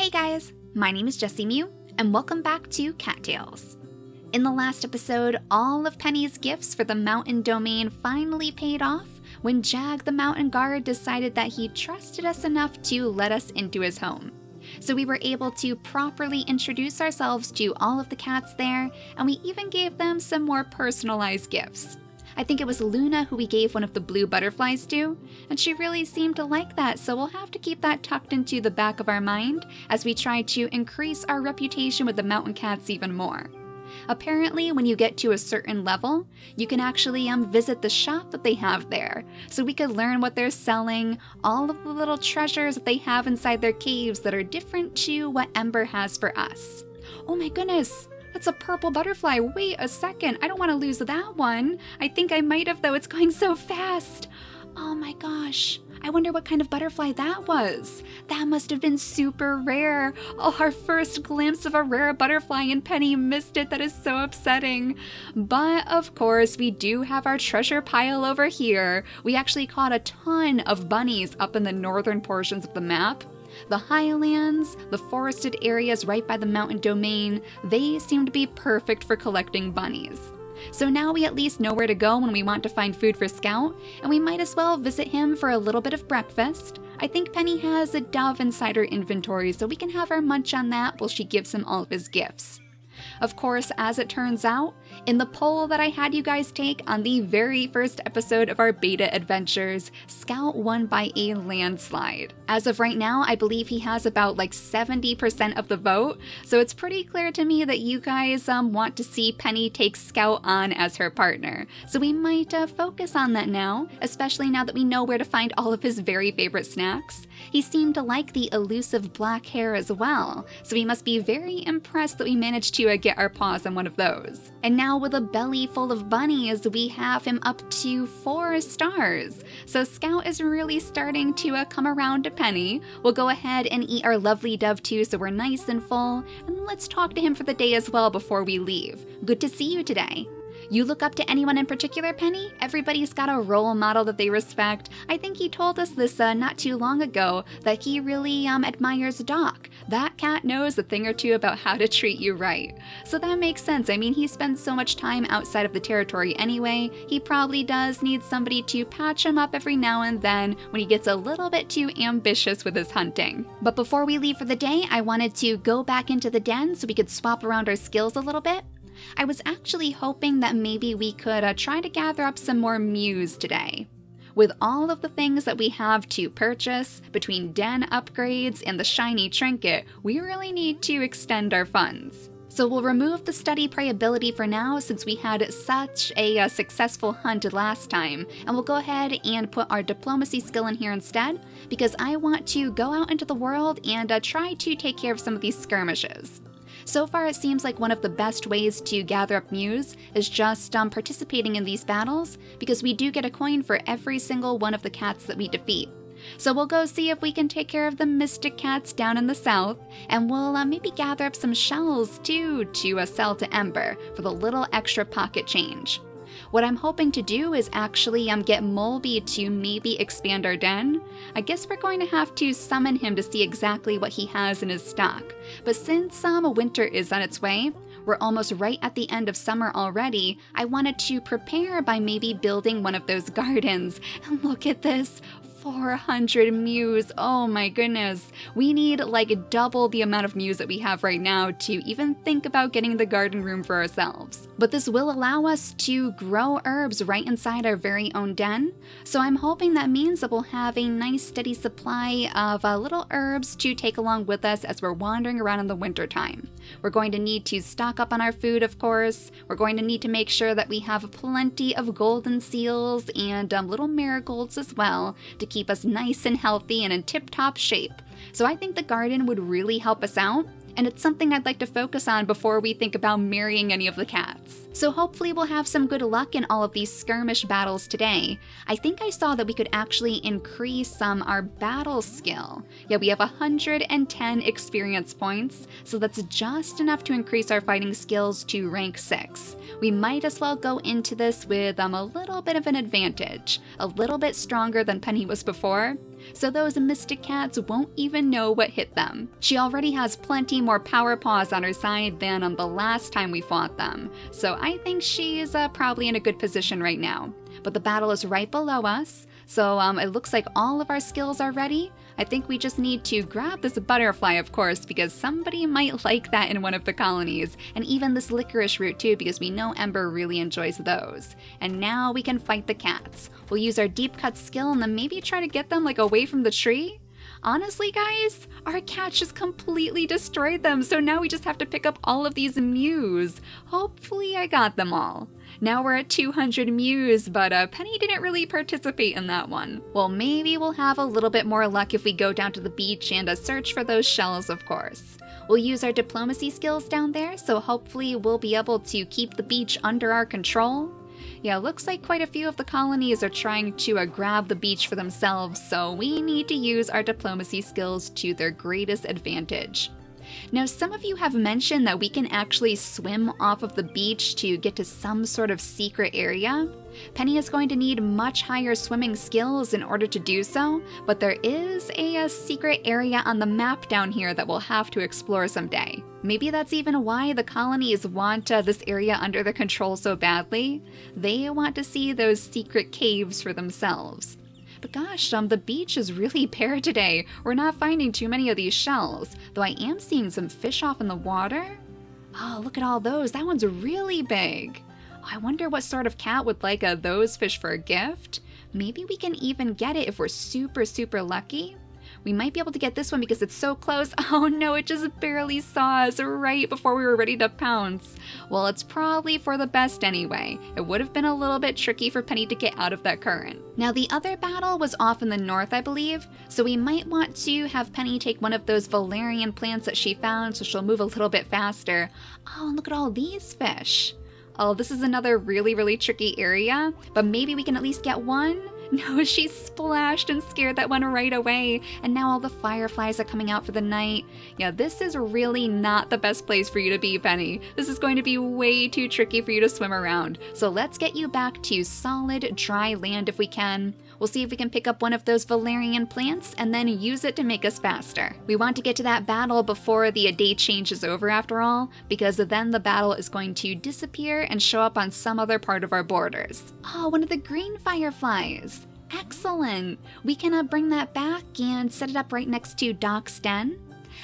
Hey guys, my name is JessiMew, and welcome back to Cattails. In the last episode, all of Penny's gifts for the mountain domain finally paid off when Jag the mountain guard decided that he trusted us enough to let us into his home. So we were able to properly introduce ourselves to all of the cats there, and we even gave them some more personalized gifts. I think it was Luna who we gave one of the blue butterflies to, and she really seemed to like that, so we'll have to keep that tucked into the back of our mind as we try to increase our reputation with the mountain cats even more. Apparently, when you get to a certain level, you can actually visit the shop that they have there, so we could learn what they're selling, all of the little treasures that they have inside their caves that are different to what Ember has for us. Oh my goodness! That's a purple butterfly. Wait a second. I don't want to lose that one. I think I might have, though. It's going so fast. Oh my gosh. I wonder what kind of butterfly that was. That must have been super rare. Oh, our first glimpse of a rare butterfly and Penny missed it. That is so upsetting. But of course, we do have our treasure pile over here. We actually caught a ton of bunnies up in the northern portions of the map. The highlands, the forested areas right by the mountain domain, they seem to be perfect for collecting bunnies. So now we at least know where to go when we want to find food for Scout, and we might as well visit him for a little bit of breakfast. I think Penny has a dove inside her inventory, so we can have her munch on that while she gives him all of his gifts. Of course, as it turns out, in the poll that I had you guys take on the very first episode of our beta adventures, Scout won by a landslide. As of right now, I believe he has about 70% of the vote, so it's pretty clear to me that you guys want to see Penny take Scout on as her partner. So we might focus on that now, especially now that we know where to find all of his very favorite snacks. He seemed to like the elusive black hair as well, so we must be very impressed that we managed to get our paws on one of those. And now with a belly full of bunnies, we have him up to 4 stars. So Scout is really starting to come around to Penny. We'll go ahead and eat our lovely dove too, so we're nice and full. And let's talk to him for the day as well before we leave. Good to see you today. You look up to anyone in particular, Penny? Everybody's got a role model that they respect. I think he told us this not too long ago, that he really admires Doc. That cat knows a thing or two about how to treat you right. So that makes sense. I mean, he spends so much time outside of the territory anyway. He probably does need somebody to patch him up every now and then when he gets a little bit too ambitious with his hunting. But before we leave for the day, I wanted to go back into the den so we could swap around our skills a little bit. I was actually hoping that maybe we could try to gather up some more Mews today. With all of the things that we have to purchase, between den upgrades and the shiny trinket, we really need to extend our funds. So we'll remove the study prey ability for now since we had such a successful hunt last time, and we'll go ahead and put our diplomacy skill in here instead, because I want to go out into the world and try to take care of some of these skirmishes. So far, it seems like one of the best ways to gather up Mews is just participating in these battles, because we do get a coin for every single one of the cats that we defeat. So we'll go see if we can take care of the mystic cats down in the south, and we'll maybe gather up some shells too to sell to Ember for the little extra pocket change. What I'm hoping to do is actually get Mulby to maybe expand our den. I guess we're going to have to summon him to see exactly what he has in his stock. But since winter is on its way, we're almost right at the end of summer already, I wanted to prepare by maybe building one of those gardens. And look at this! 400 Mews. Oh my goodness. We need double the amount of Mews that we have right now to even think about getting the garden room for ourselves. But this will allow us to grow herbs right inside our very own den. So I'm hoping that means that we'll have a nice steady supply of little herbs to take along with us as we're wandering around in the winter time. We're going to need to stock up on our food, of course. We're going to need to make sure that we have plenty of golden seals and little marigolds as well to keep us nice and healthy and in tip-top shape. So I think the garden would really help us out, and it's something I'd like to focus on before we think about marrying any of the cats. So hopefully we'll have some good luck in all of these skirmish battles today. I think I saw that we could actually increase our battle skill. Yeah, we have 110 experience points, so that's just enough to increase our fighting skills to rank 6. We might as well go into this with a little bit of an advantage, a little bit stronger than Penny was before. so those mystic cats won't even know what hit them. She already has plenty more power paws on her side than on the last time we fought them, so I think she's probably in a good position right now. But the battle is right below us, so it looks like all of our skills are ready. I think we just need to grab this butterfly, of course, because somebody might like that in one of the colonies, and even this licorice root too, because we know Ember really enjoys those. And now we can fight the cats. We'll use our deep cut skill and then maybe try to get them like away from the tree. Honestly, guys, our cat just completely destroyed them, so now we just have to pick up all of these Mews. Hopefully I got them all. Now we're at 200 Mews, but Penny didn't really participate in that one. Well, maybe we'll have a little bit more luck if we go down to the beach and search for those shells, of course. We'll use our diplomacy skills down there, so hopefully we'll be able to keep the beach under our control. Yeah, looks like quite a few of the colonies are trying to grab the beach for themselves, so we need to use our diplomacy skills to their greatest advantage. Now, some of you have mentioned that we can actually swim off of the beach to get to some sort of secret area. Penny is going to need much higher swimming skills in order to do so, but there is a secret area on the map down here that we'll have to explore someday. Maybe that's even why the colonies want this area under their control so badly. They want to see those secret caves for themselves. But gosh, the beach is really bare today. We're not finding too many of these shells, though I am seeing some fish off in the water. Oh, look at all those. That one's really big. I wonder what sort of cat would like those fish for a gift. Maybe we can even get it if we're super lucky. We might be able to get this one because it's so close. Oh no, it just barely saw us right before we were ready to pounce. Well, it's probably for the best anyway. It would have been a little bit tricky for Penny to get out of that current. Now, the other battle was off in the north, I believe, so we might want to have Penny take one of those valerian plants that she found so she'll move a little bit faster. Oh, look at all these fish. Oh, this is another really tricky area, but maybe we can at least get one? No, she splashed and scared that one right away, and now all the fireflies are coming out for the night. Yeah, this is really not the best place for you to be, Penny. This is going to be way too tricky for you to swim around. So let's get you back to solid, dry land if we can. We'll see if we can pick up one of those valerian plants and then use it to make us faster. We want to get to that battle before the day change is over after all, because then the battle is going to disappear and show up on some other part of our borders. Oh, one of the green fireflies. Excellent! We can bring that back and set it up right next to Doc's den.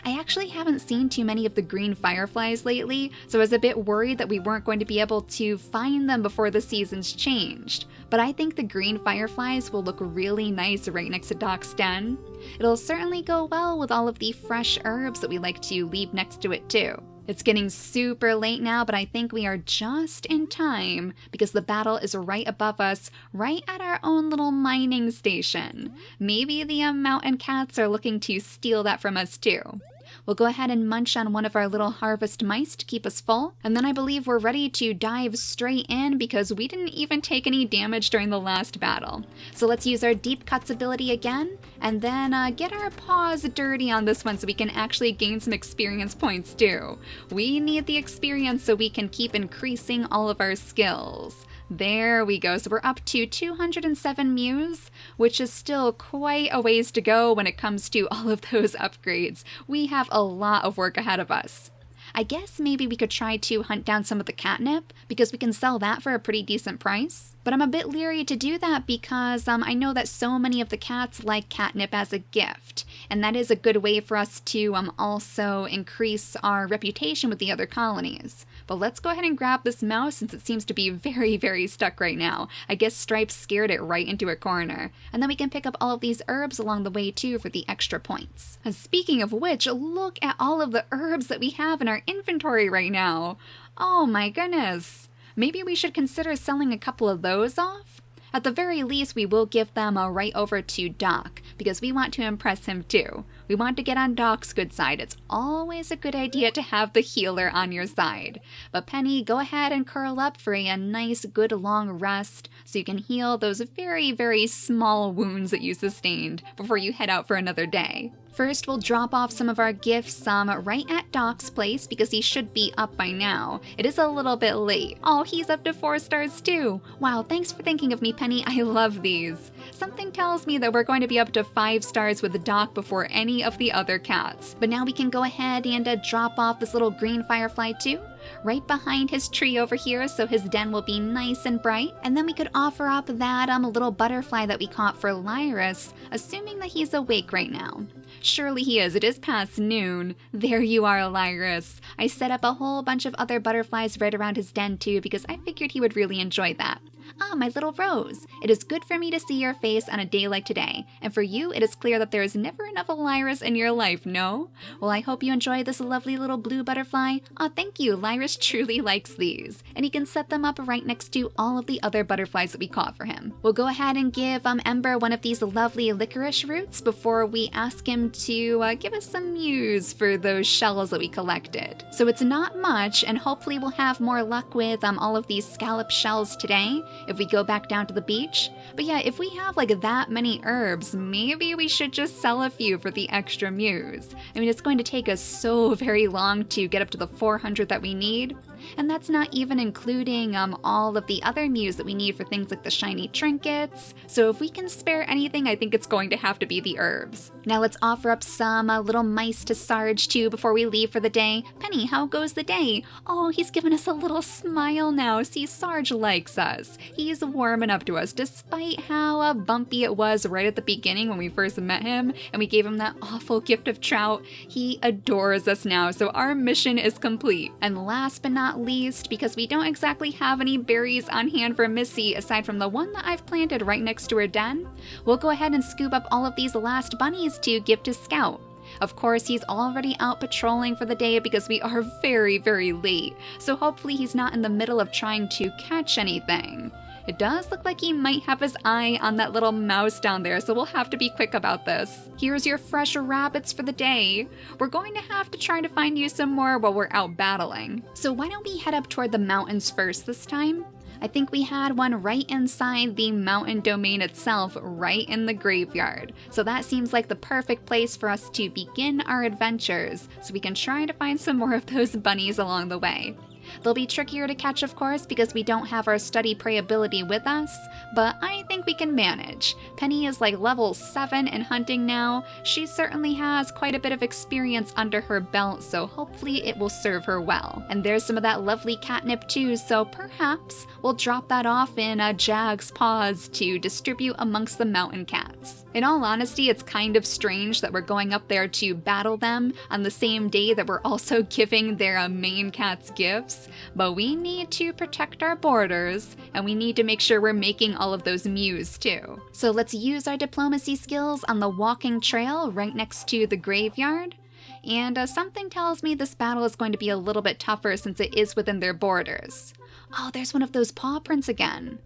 I actually haven't seen too many of the green fireflies lately, so I was a bit worried that we weren't going to be able to find them before the seasons changed. But I think the green fireflies will look really nice right next to Doc's den. It'll certainly go well with all of the fresh herbs that we like to leave next to it too. It's getting super late now, but I think we are just in time because the battle is right above us, right at our own little mining station. Maybe the mountain cats are looking to steal that from us too. We'll go ahead and munch on one of our little harvest mice to keep us full, and then I believe we're ready to dive straight in because we didn't even take any damage during the last battle. So let's use our deep cuts ability again, and then get our paws dirty on this one so we can actually gain some experience points too. We need the experience so we can keep increasing all of our skills. There we go, so we're up to 207 Mews, which is still quite a ways to go when it comes to all of those upgrades. We have a lot of work ahead of us. I guess maybe we could try to hunt down some of the catnip, because we can sell that for a pretty decent price. But I'm a bit leery to do that because I know that so many of the cats like catnip as a gift, and that is a good way for us to also increase our reputation with the other colonies. But let's go ahead and grab this mouse since it seems to be very stuck right now. I guess Stripes scared it right into a corner. And then we can pick up all of these herbs along the way too for the extra points. And speaking of which, look at all of the herbs that we have in our inventory right now. Oh my goodness. Maybe we should consider selling a couple of those off? At the very least, we will give them right over to Doc, because we want to impress him too. We want to get on Doc's good side. It's always a good idea to have the healer on your side. But Penny, go ahead and curl up for a nice, good long rest so you can heal those very small wounds that you sustained before you head out for another day. First, we'll drop off some of our gifts right at Doc's place because he should be up by now. It is a little bit late. Oh, he's up to 4 stars too. Wow, thanks for thinking of me, Penny. I love these. Something tells me that we're going to be up to 5 stars with Doc before any of the other cats. But now we can go ahead and drop off this little green firefly too, right behind his tree over here, so his den will be nice and bright. And then we could offer up that little butterfly that we caught for Lyrus, assuming that he's awake right now. Surely he is. It is past noon. There you are, Lyrus. I set up a whole bunch of other butterflies right around his den too because I figured he would really enjoy that. Ah, my little Rose. It is good for me to see your face on a day like today, and for you it is clear that there is never enough Lyrus in your life, no? Well, I hope you enjoy this lovely little blue butterfly. Aw, thank you. Lyrus truly likes these, and he can set them up right next to all of the other butterflies that we caught for him. We'll go ahead and give Ember one of these lovely licorice roots before we ask him to give us some Mews for those shells that we collected. So it's not much, and hopefully we'll have more luck with all of these scallop shells today if we go back down to the beach. But yeah, if we have like that many herbs, maybe we should just sell a few for the extra Mews. I mean, it's going to take us so very long to get up to the 400 that we need. And that's not even including all of the other Mews that we need for things like the shiny trinkets. So if we can spare anything, I think it's going to have to be the herbs. Now let's offer up some little mice to Sarge too before we leave for the day. Penny, how goes the day? Oh, he's given us a little smile now. See, Sarge likes us. He's warming up to us despite how bumpy it was right at the beginning when we first met him and we gave him that awful gift of trout. He adores us now, so our mission is complete. And last but not least, because we don't exactly have any berries on hand for Missy aside from the one that I've planted right next to her den, we'll go ahead and scoop up all of these last bunnies to give to Scout. Of course, he's already out patrolling for the day because we are very, very late, so hopefully he's not in the middle of trying to catch anything. It does look like he might have his eye on that little mouse down there, so we'll have to be quick about this. Here's your fresh rabbits for the day. We're going to have to try to find you some more while we're out battling. So why don't we head up toward the mountains first this time? I think we had one right inside the mountain domain itself, right in the graveyard. So that seems like the perfect place for us to begin our adventures, so we can try to find some more of those bunnies along the way. They'll be trickier to catch, of course, because we don't have our study prey ability with us, but I think we can manage. Penny is like level 7 in hunting now. She certainly has quite a bit of experience under her belt, so hopefully it will serve her well. And there's some of that lovely catnip too, so perhaps we'll drop that off in Jag's paws to distribute amongst the mountain cats. In all honesty, it's kind of strange that we're going up there to battle them on the same day that we're also giving their main cats gifts, but we need to protect our borders, and we need to make sure we're making all of those Mews too. So let's use our diplomacy skills on the walking trail right next to the graveyard. And something tells me this battle is going to be a little bit tougher since it is within their borders. Oh, there's one of those paw prints again.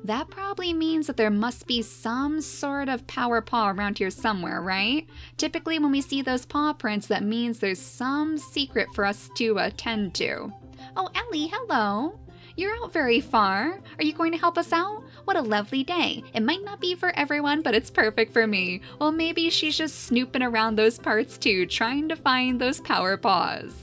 That probably means that there must be some sort of power paw around here somewhere, right? Typically when we see those paw prints, that means there's some secret for us to attend to. Oh, Ellie, hello. You're out very far. Are you going to help us out? What a lovely day. It might not be for everyone, but it's perfect for me. Well, maybe she's just snooping around those parts too, trying to find those power paws.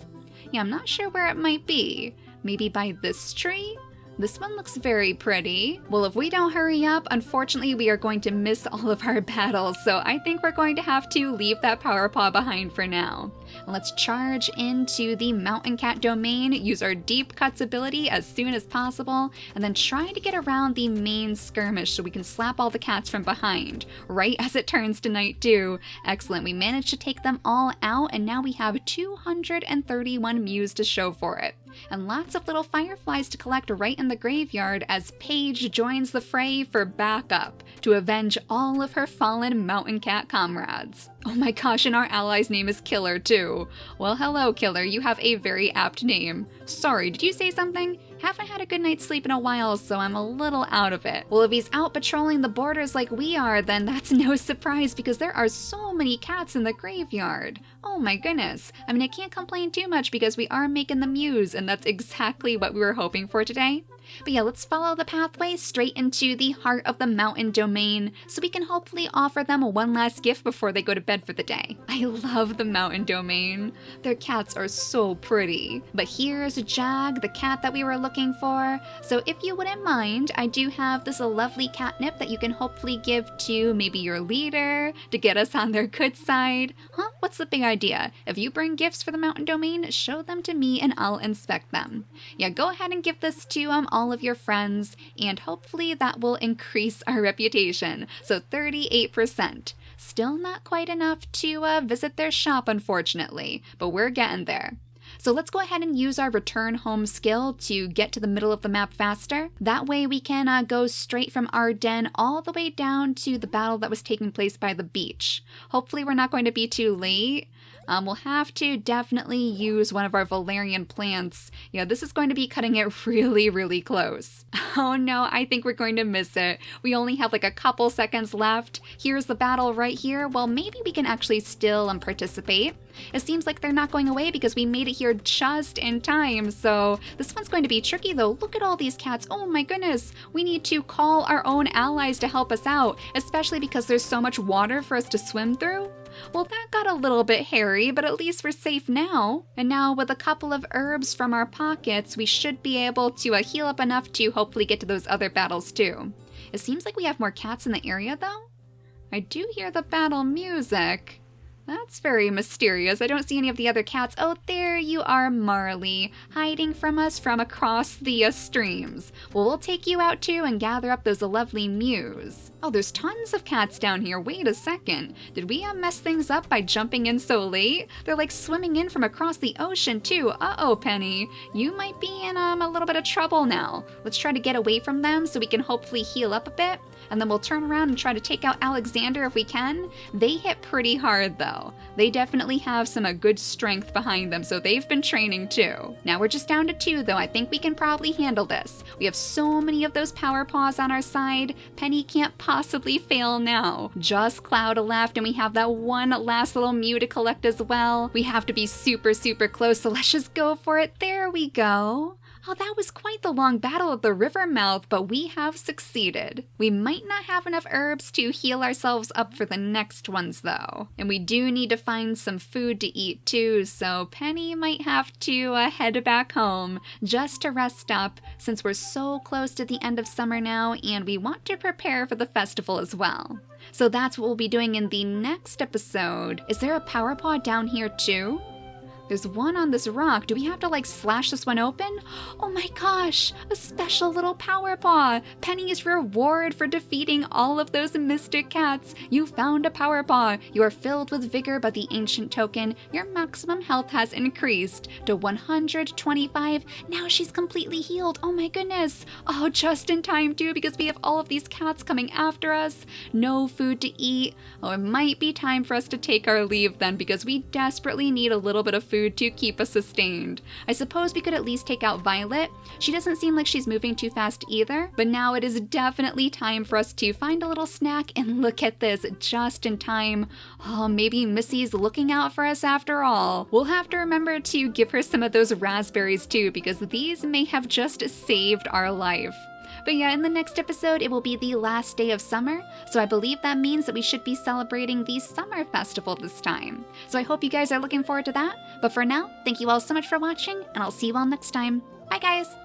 Yeah, I'm not sure where it might be. Maybe by this tree? This one looks very pretty. Well, if we don't hurry up, unfortunately we are going to miss all of our battles, so I think we're going to have to leave that power paw behind for now. Let's charge into the mountain cat domain, use our deep cuts ability as soon as possible, and then try to get around the main skirmish so we can slap all the cats from behind, right as it turns to night too. Excellent, we managed to take them all out, and now we have 231 Mews to show for it. And lots of little fireflies to collect right in the graveyard as Paige joins the fray for backup to avenge all of her fallen mountain cat comrades. Oh my gosh, and our ally's name is Killer too. Well, hello Killer, you have a very apt name. Sorry, did you say something? Haven't had a good night's sleep in a while, so I'm a little out of it. Well, if he's out patrolling the borders like we are, then that's no surprise because there are so so many cats in the graveyard. Oh my goodness. I mean, I can't complain too much because we are making the Mews, and that's exactly what we were hoping for today. But yeah, let's follow the pathway straight into the heart of the mountain domain so we can hopefully offer them one last gift before they go to bed for the day. I love the mountain domain. Their cats are so pretty. But here's Jag, the cat that we were looking for. So if you wouldn't mind, I do have this lovely catnip that you can hopefully give to maybe your leader to get us on their good side. Huh? What's the big idea? If you bring gifts for the mountain domain, show them to me and I'll inspect them. Yeah, go ahead and give this to all of your friends, and hopefully that will increase our reputation. So 38%. Still not quite enough to visit their shop, unfortunately, but we're getting there. So let's go ahead and use our return home skill to get to the middle of the map faster. That way we can go straight from our den all the way down to the battle that was taking place by the beach. Hopefully we're not going to be too late. We'll have to definitely use one of our Valerian plants. Yeah, this is going to be cutting it really, really close. Oh no, I think we're going to miss it. We only have like a couple seconds left. Here's the battle right here. Well, maybe we can actually still participate. It seems like they're not going away because we made it here just in time. So this one's going to be tricky though. Look at all these cats. Oh my goodness. We need to call our own allies to help us out, especially because there's so much water for us to swim through. Well, that got a little bit hairy, but at least we're safe now. And now with a couple of herbs from our pockets, we should be able to heal up enough to hopefully get to those other battles too. It seems like we have more cats in the area though. I do hear the battle music. That's very mysterious. I don't see any of the other cats. Oh, there you are, Marley, hiding from us from across the streams. Well, we'll take you out too and gather up those lovely Mews. Oh, there's tons of cats down here. Wait a second. Did we mess things up by jumping in so late? They're like swimming in from across the ocean too. Uh-oh, Penny. You might be in a little bit of trouble now. Let's try to get away from them so we can hopefully heal up a bit. And then we'll turn around and try to take out Alexander if we can. They hit pretty hard though. They definitely have some good strength behind them, so they've been training too. Now we're just down to 2 though. I think we can probably handle this. We have so many of those power paws on our side. Penny can't possibly fail now. Just Cloud left, and we have that one last little Mew to collect as well. We have to be super, super close, so let's just go for it. There we go. Oh, that was quite the long battle at the river mouth, but we have succeeded. We might not have enough herbs to heal ourselves up for the next ones though. And we do need to find some food to eat too, so Penny might have to head back home just to rest up since we're so close to the end of summer now and we want to prepare for the festival as well. So that's what we'll be doing in the next episode. Is there a power paw down here too? There's one on this rock. Do we have to slash this one open? Oh my gosh, a special little power paw. Penny's reward for defeating all of those mystic cats. You found a power paw. You are filled with vigor by the ancient token. Your maximum health has increased to 125. Now she's completely healed. Oh my goodness. Oh, just in time too, because we have all of these cats coming after us. No food to eat. Oh, it might be time for us to take our leave then, because we desperately need a little bit of food to keep us sustained. I suppose we could at least take out Violet. She doesn't seem like she's moving too fast either, but now it is definitely time for us to find a little snack, and look at this, just in time. Oh, maybe Missy's looking out for us after all. We'll have to remember to give her some of those raspberries too, because these may have just saved our life. But yeah, in the next episode, it will be the last day of summer, so I believe that means that we should be celebrating the summer festival this time. So I hope you guys are looking forward to that, but for now, thank you all so much for watching, and I'll see you all next time. Bye guys!